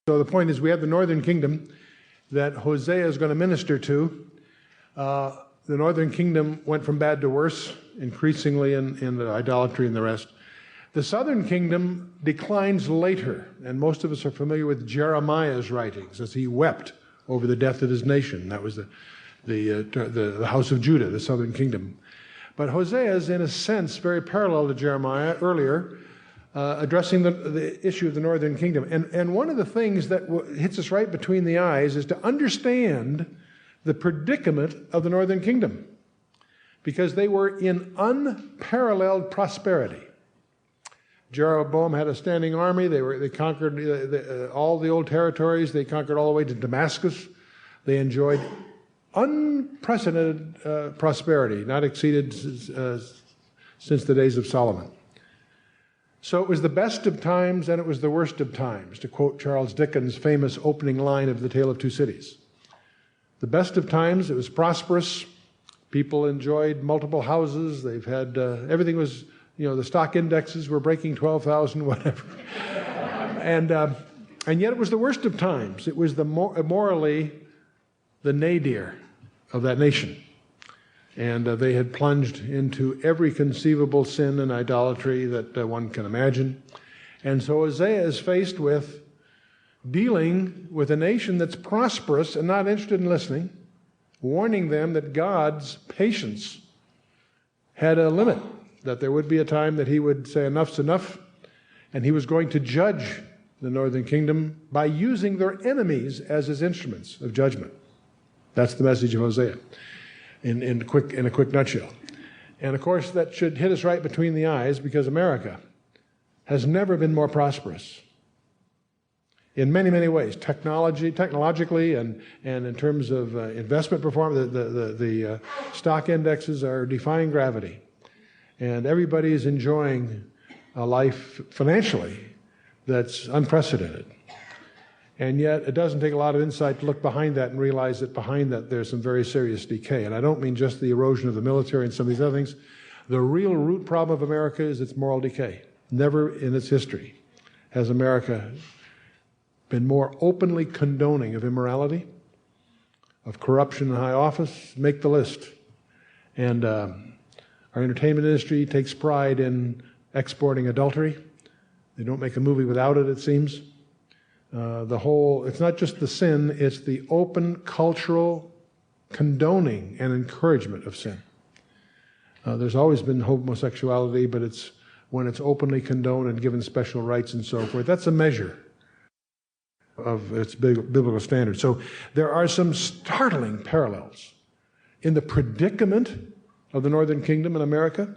So the point is, we have the northern kingdom that Hosea is going to minister to. The northern kingdom went from bad to worse, increasingly in the idolatry and the rest. The southern kingdom declines later, and most of us are familiar with Jeremiah's writings as he wept over the death of his nation. That was the house of Judah, the southern kingdom. But Hosea is, in a sense, very parallel to Jeremiah earlier, addressing the issue of the northern kingdom. And one of the things that hits us right between the eyes is to understand the predicament of the northern kingdom, because they were in unparalleled prosperity. Jeroboam had a standing army. They conquered all the old territories. They conquered all the way to Damascus. They enjoyed unprecedented prosperity, not exceeded since the days of Solomon. So it was the best of times and it was the worst of times, to quote Charles Dickens' famous opening line of The Tale of Two Cities. The best of times, it was prosperous. People enjoyed multiple houses. They've had, everything was, the stock indexes were breaking 12,000, whatever. And yet it was the worst of times. It was morally the nadir of that nation. And they had plunged into every conceivable sin and idolatry that one can imagine. And so Hosea is faced with dealing with a nation that's prosperous and not interested in listening, warning them that God's patience had a limit, that there would be a time that he would say enough's enough, and he was going to judge the northern kingdom by using their enemies as his instruments of judgment. That's the message of Hosea in a quick nutshell. And of course, that should hit us right between the eyes, because America has never been more prosperous in many, many ways, technologically and in terms of investment performance. The stock indexes are defying gravity. And everybody is enjoying a life financially that's unprecedented. And yet it doesn't take a lot of insight to look behind that and realize that behind that there's some very serious decay. And I don't mean just the erosion of the military and some of these other things. The real root problem of America is its moral decay. Never in its history has America been more openly condoning of immorality, of corruption in high office. Make the list. And our entertainment industry takes pride in exporting adultery. They don't make a movie without it, it seems. It's not just the sin, it's the open cultural condoning and encouragement of sin. There's always been homosexuality, but when it's openly condoned and given special rights and so forth, that's a measure of its biblical standards. So there are some startling parallels in the predicament of the northern kingdom in America,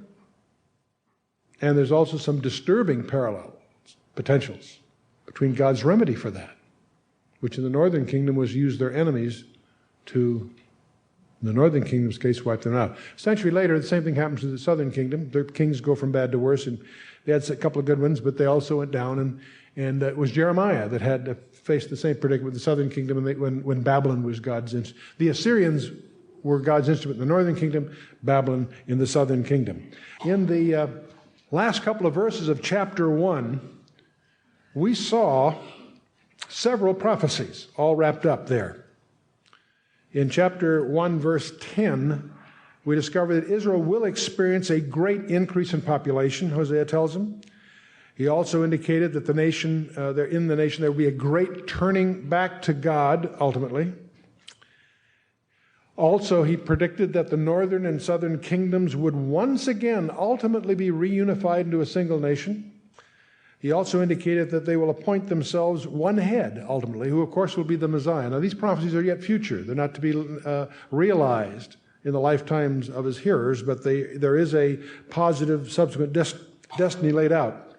and there's also some disturbing parallels, potentials, between God's remedy for that, which in the northern kingdom was use their enemies to, in the northern kingdom's case, wipe them out. A century later, the same thing happens to the southern kingdom. Their kings go from bad to worse, and they had a couple of good ones, but they also went down, and it was Jeremiah that had to face the same predicament with the southern kingdom when Babylon was God's instrument. The Assyrians were God's instrument in the northern kingdom, Babylon in the southern kingdom. In the last couple of verses of chapter 1, we saw several prophecies all wrapped up there. In chapter 1, verse 10, we discover that Israel will experience a great increase in population, Hosea tells them. He also indicated that in the nation there will be a great turning back to God, ultimately. Also, he predicted that the northern and southern kingdoms would once again ultimately be reunified into a single nation. He also indicated that they will appoint themselves one head, ultimately, who, of course, will be the Messiah. Now, these prophecies are yet future. They're not to be realized in the lifetimes of his hearers, but there is a positive subsequent destiny laid out.